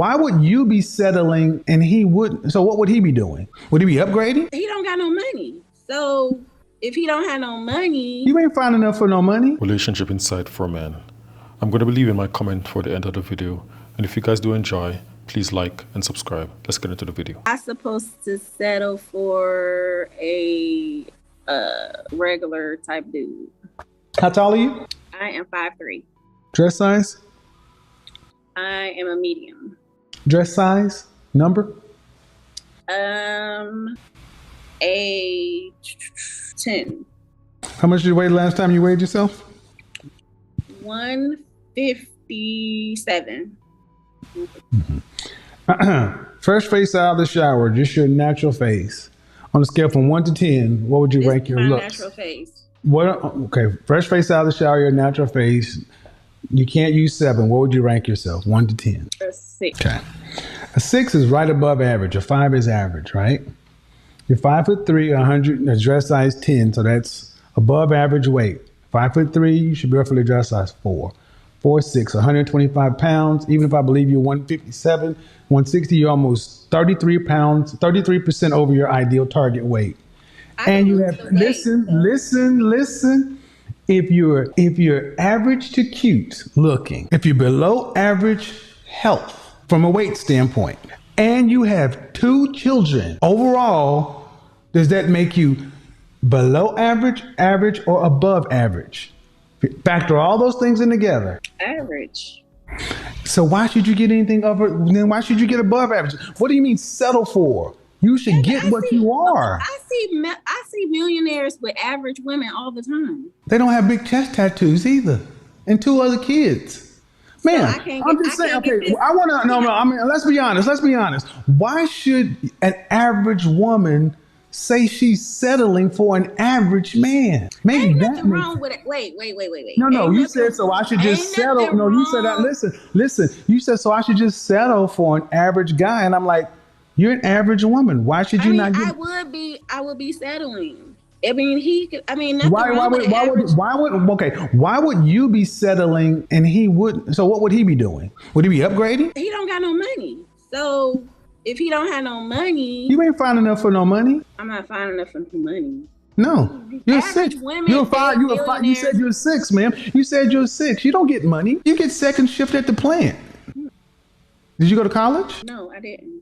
Why would you be settling and he wouldn't? So what would he be doing? Would he be upgrading? He don't got no money. So if he don't have no money, You ain't fine enough for no money. Relationship Insight for Men. I'm going to be leaving my comment for the end of the video. And if you guys do enjoy, please like and subscribe. Let's get into the video. I'm supposed to settle for a regular type dude. How tall are you? I am 5'3". Dress size? I am a medium. Dress size? Number? A 10. How much did you weigh last time you weighed yourself? 157. Fresh face out of the shower, just your natural face. On a scale from 1 to 10, what would you rank your looks? Natural face. Okay, fresh face out of the shower, your natural face. You can't use 7. What would you rank yourself? 1 to 10. A 6. Okay. A 6 is right above average. A 5 is average, right? You're 5'3", 100, dress size 10, so that's above average weight. 5'3", you should be roughly dress size 4. 4'6", 125 pounds. Even if I believe you're 157, 160, you're almost 33 pounds, 33% over your ideal target weight. And you have listen. If you're average to cute looking, if you're below average health from a weight standpoint, and you have 2 children, overall, does that make you below average, average, or above average? Factor all those things in together. Average. So why should you get anything over? Then why should you get above average? What do you mean settle for? You should get what you are. I see millionaires with average women all the time. They don't have big chest tattoos either, and 2 other kids. Man, I'm just saying. Okay, I want to. No. I mean, let's be honest. Why should an average woman say she's settling for an average man? Maybe ain't that nothing wrong with it. Wait. No, you said so I should just settle. No, you said that. Listen. You said so I should just settle for an average guy, and I'm like, you're an average woman. Why should you not get? I would be settling. I mean, Why would you be settling and he wouldn't? So what would he be doing? Would he be upgrading? He don't got no money. So if he don't have no money, you ain't fine enough for no money. I'm not fine enough for money. No, you're 6. You're 5. You said you're 6, ma'am. You said you're 6. You don't get money. You get second shift at the plant. Did you go to college? No, I didn't.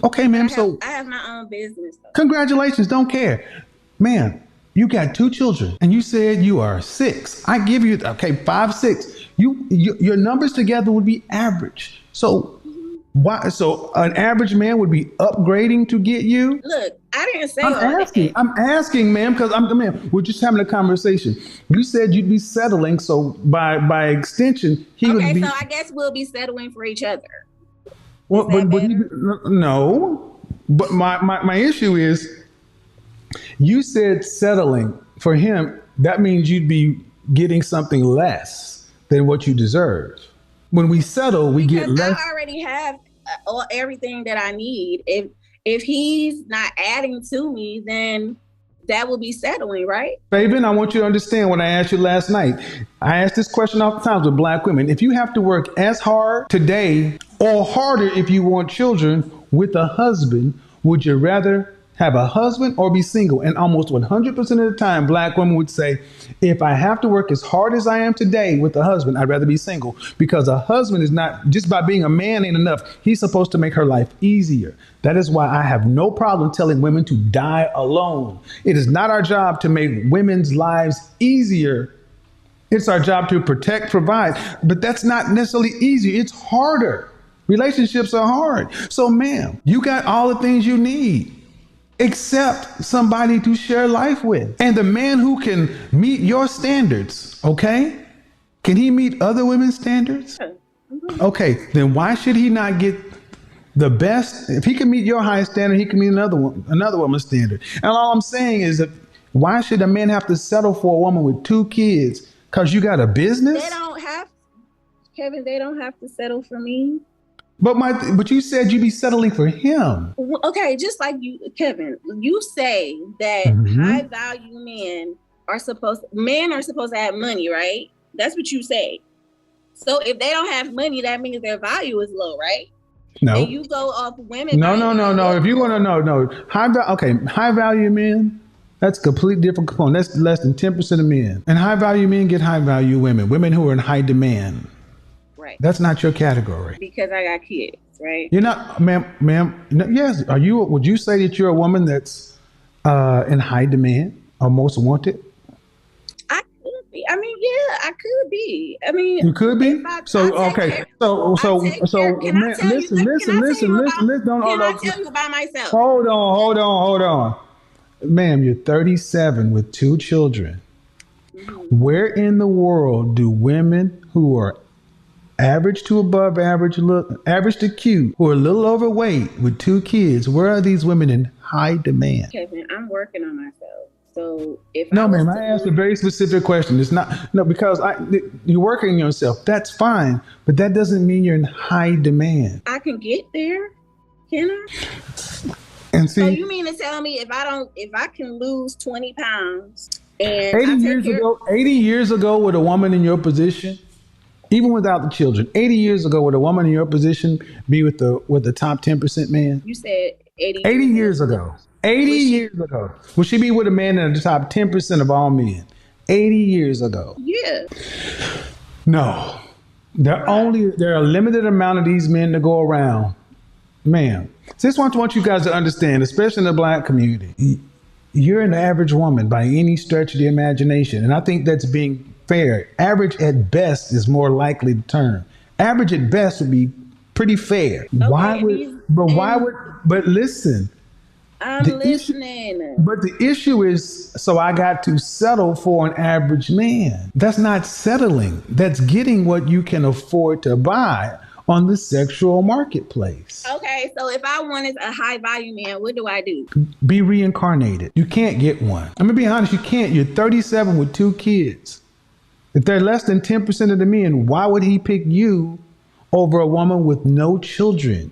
Okay, ma'am. I have my own business. Though. Congratulations. Don't care. Man, you got 2 children and you said you are 6. I give you, 5, 6. Your numbers together would be average. So why? So an average man would be upgrading to get you? Look, I didn't say I'm asking, ma'am, because we're just having a conversation. You said you'd be settling. So by extension, he would be. So I guess we'll be settling for each other. Well, no, but my issue is, you said settling for him. That means you'd be getting something less than what you deserve. When we settle, we get less. I already have everything that I need. If he's not adding to me, then that will be settling, right? Fabian, I want you to understand what I asked you last night. I asked this question oftentimes with Black women. If you have to work as hard today or harder if you want children with a husband, would you rather have a husband or be single? And almost 100% of the time, Black women would say, if I have to work as hard as I am today with a husband, I'd rather be single, because a husband is not, just by being a man ain't enough. He's supposed to make her life easier. That is why I have no problem telling women to die alone. It is not our job to make women's lives easier. It's our job to protect, provide, but that's not necessarily easier. It's harder. Relationships are hard. So ma'am, you got all the things you need, except somebody to share life with. And the man who can meet your standards, okay? Can he meet other women's standards? Okay, then why should he not get the best? If he can meet your high standard, he can meet another woman's standard. And all I'm saying is that why should a man have to settle for a woman with 2 kids? Because you got a business? Kevin, they don't have to settle for me. But you said you'd be settling for him. Okay, just like you, Kevin, you say that high value men are supposed to have money, right? That's what you say. So if they don't have money, that means their value is low, right? And No. you go off women No, by no, no, how no. look. If you want to know, no. High value men, that's a completely different component. That's less than 10% of men. And high value men get high value women, women who are in high demand. Right. That's not your category. Because I got kids, right? You're not, ma'am. No, yes. Are you? Would you say that you're a woman that's in high demand or most wanted? I could be. I mean, yeah, I could be. I mean, You could if be. I So take okay. care, So I so take care. so man, listen, Can I tell you about? listen. Don't Can I hold tell on. you about myself? Hold on. Ma'am, you're 37 with 2 children. Mm-hmm. Where in the world do women who are average to above average, average to cute, who are a little overweight with 2 kids, where are these women in high demand? Kevin, I'm working on myself. So if I No, was ma'am, to I asked a lose, very specific question. It's not, no, because you're working on yourself. That's fine, but that doesn't mean you're in high demand. I can get there. Can I? And So see, you mean to tell me if I can lose 20 pounds and 80 I take years care? ago, 80 years ago, with a woman in your position, even without the children, 80 years ago, would a woman in your position be with the top 10% man? You said 80 80 years years ago. ago. 80 Was she? years ago. Would she be with a man in the top 10% of all men? 80 years ago. Yeah. No. Right. There are a limited amount of these men to go around. Ma'am. So this is what I want you guys to understand, especially in the black community. You're an average woman by any stretch of the imagination. And I think that's being fair. Average at best is more likely the term. Average at best would be pretty fair. Okay. And But listen, I'm the issue, listening. but the issue is, so I got to settle for an average man. That's not settling. That's getting what you can afford to buy on the sexual marketplace. Okay. So if I wanted a high value man, what do I do? Be reincarnated. You can't get one. I'm gonna be honest, you can't. You're 37 with 2 kids. If they're less than 10% of the men, why would he pick you over a woman with no children?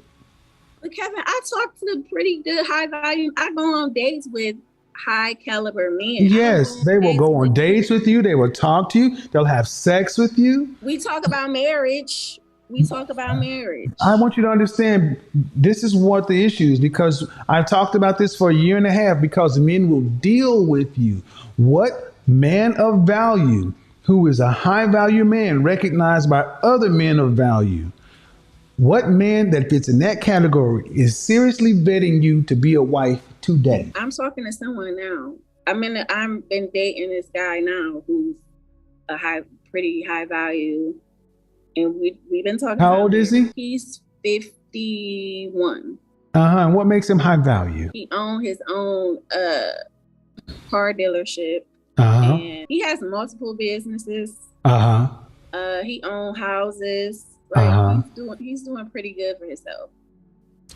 But Kevin, I talk to pretty good high value. I go on dates with high caliber men. Yes, they will go on dates with you. They will talk to you. They'll have sex with you. We talk about marriage. I want you to understand this is what the issue is, because I've talked about this for a year and a half, because men will deal with you. What man of value, who is a high value man recognized by other men of value, what man that fits in that category is seriously vetting you to be a wife today? I'm talking to someone now. I'm been dating this guy now who's pretty high value, and we've been talking. How old is he? He's 51. And what makes him high value? He owns his own car dealership, Uh-huh. and he has multiple businesses. He owns houses. Like, he's doing pretty good for himself.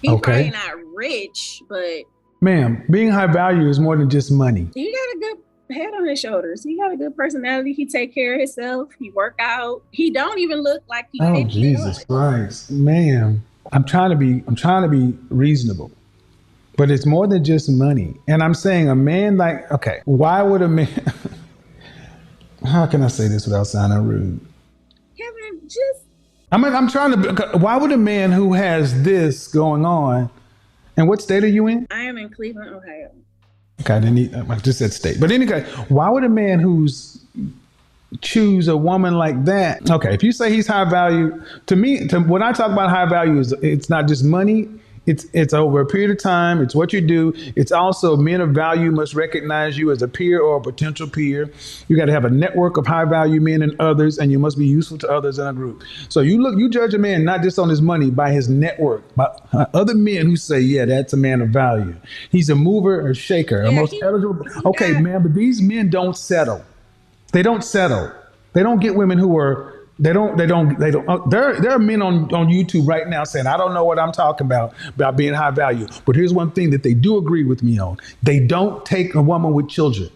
He's probably not rich, but ma'am, being high value is more than just money. he got a good head on his shoulders. He got a good personality. He take care of himself. He work out. He don't even look like he. Oh, Jesus Christ, ma'am! I'm trying to be reasonable, but it's more than just money. And I'm saying a man like, okay, why would a man? How can I say this without sounding rude? Kevin, just. I'm trying to. Why would a man who has this going on, and what state are you in? I am in Cleveland, Ohio. Okay, I just said state. But anyway, why would a man who's choose a woman like that? Okay, if you say he's high value, to me, when I talk about high value, it's not just money. It's over a period of time. It's what you do. It's also men of value must recognize you as a peer or a potential peer. You got to have a network of high value men and others, and you must be useful to others in a group. So you judge a man not just on his money, by his network, by other men who say, yeah, that's a man of value. He's a mover or shaker, a most eligible. Okay, man, but these men don't settle. They don't settle. They don't get women who are. There are men on YouTube right now saying, I don't know what I'm talking about being high value. But here's one thing that they do agree with me on. They don't take a woman with children.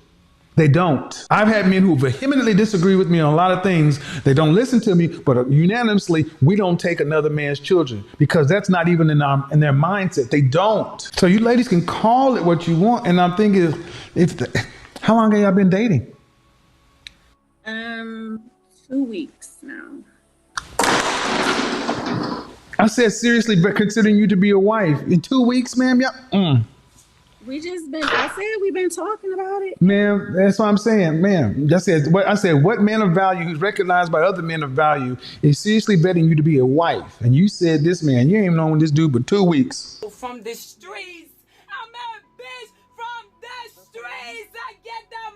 They don't. I've had men who vehemently disagree with me on a lot of things. They don't listen to me, but unanimously, we don't take another man's children, because that's not even in their mindset. They don't. So you ladies can call it what you want. And I'm thinking, how long have y'all been dating? 2 weeks now. I said seriously, but considering you to be a wife in 2 weeks, ma'am. Yep. I said we've been talking about it. Ma'am, that's what I'm saying, ma'am. I said, what man of value who's recognized by other men of value is seriously betting you to be a wife? And you said this man, you ain't even known this dude but 2 weeks. From the streets, I'm a bitch from the streets. I get the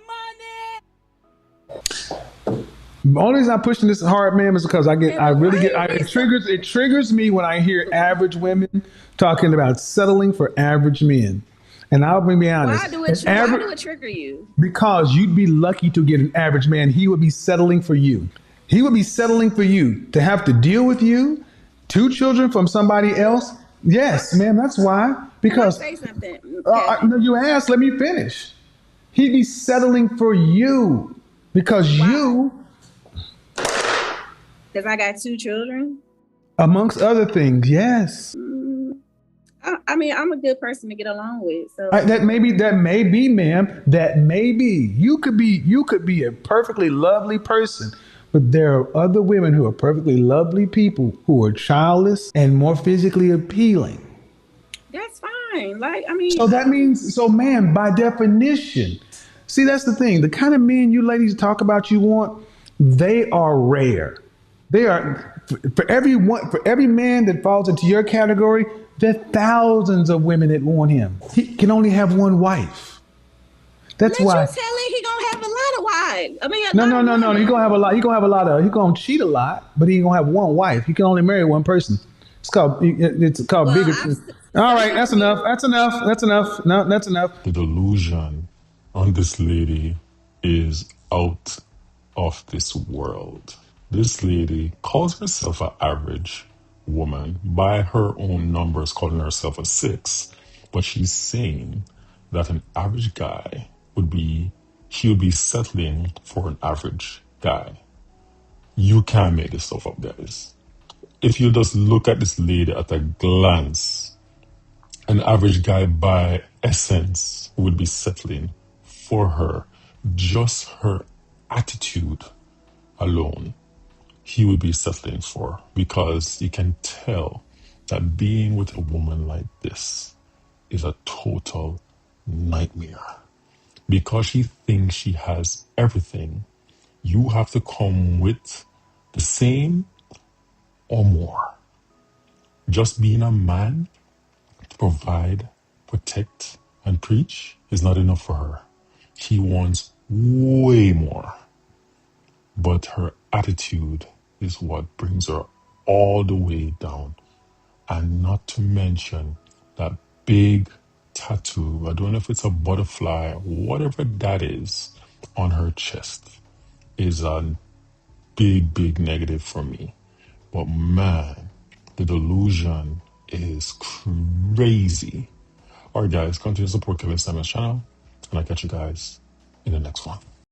money. The only reason I'm pushing this hard, ma'am, is because it triggers me when I hear average women talking about settling for average men. And I'll be honest. Why do it trigger you? Because you'd be lucky to get an average man. He would be settling for you. He would be settling for you to have to deal with you, 2 children from somebody else. Yes, ma'am, that's why. Because say something. You asked, let me finish. He'd be settling for you because you. Because I got 2 children. Amongst other things, yes. I mean, I'm a good person to get along with. So that may be, ma'am. That may be. You could be a perfectly lovely person, but there are other women who are perfectly lovely people who are childless and more physically appealing. That's fine. So ma'am, by definition, see, that's the thing. The kind of men you ladies talk about you want, they are rare. They are for every man that falls into your category. There are thousands of women that want him. He can only have one wife. That's why. You telling he gonna have a lot of wives? I mean, no. He gonna have a lot. He gonna cheat a lot, but he gonna have one wife. He can only marry one person. It's called bigotry. All right, that's enough. No, that's enough. The delusion on this lady is out of this world. This lady calls herself an average woman by her own numbers, calling herself a 6, but she's saying that an average guy he'll be settling for an average guy. You can't make this stuff up, guys. If you just look at this lady at a glance, an average guy by essence would be settling for her. Just her attitude alone, he would be settling for, because you can tell that being with a woman like this is a total nightmare. Because she thinks she has everything, you have to come with the same or more. Just being a man to provide, protect, and preach is not enough for her. She wants way more. But her attitude is what brings her all the way down. And not to mention that big tattoo, I don't know if it's a butterfly, whatever that is, on her chest is a big negative for me. But man, the delusion is crazy. Alright guys, continue to support Kevin Simon's channel, and I'll catch you guys in the next one.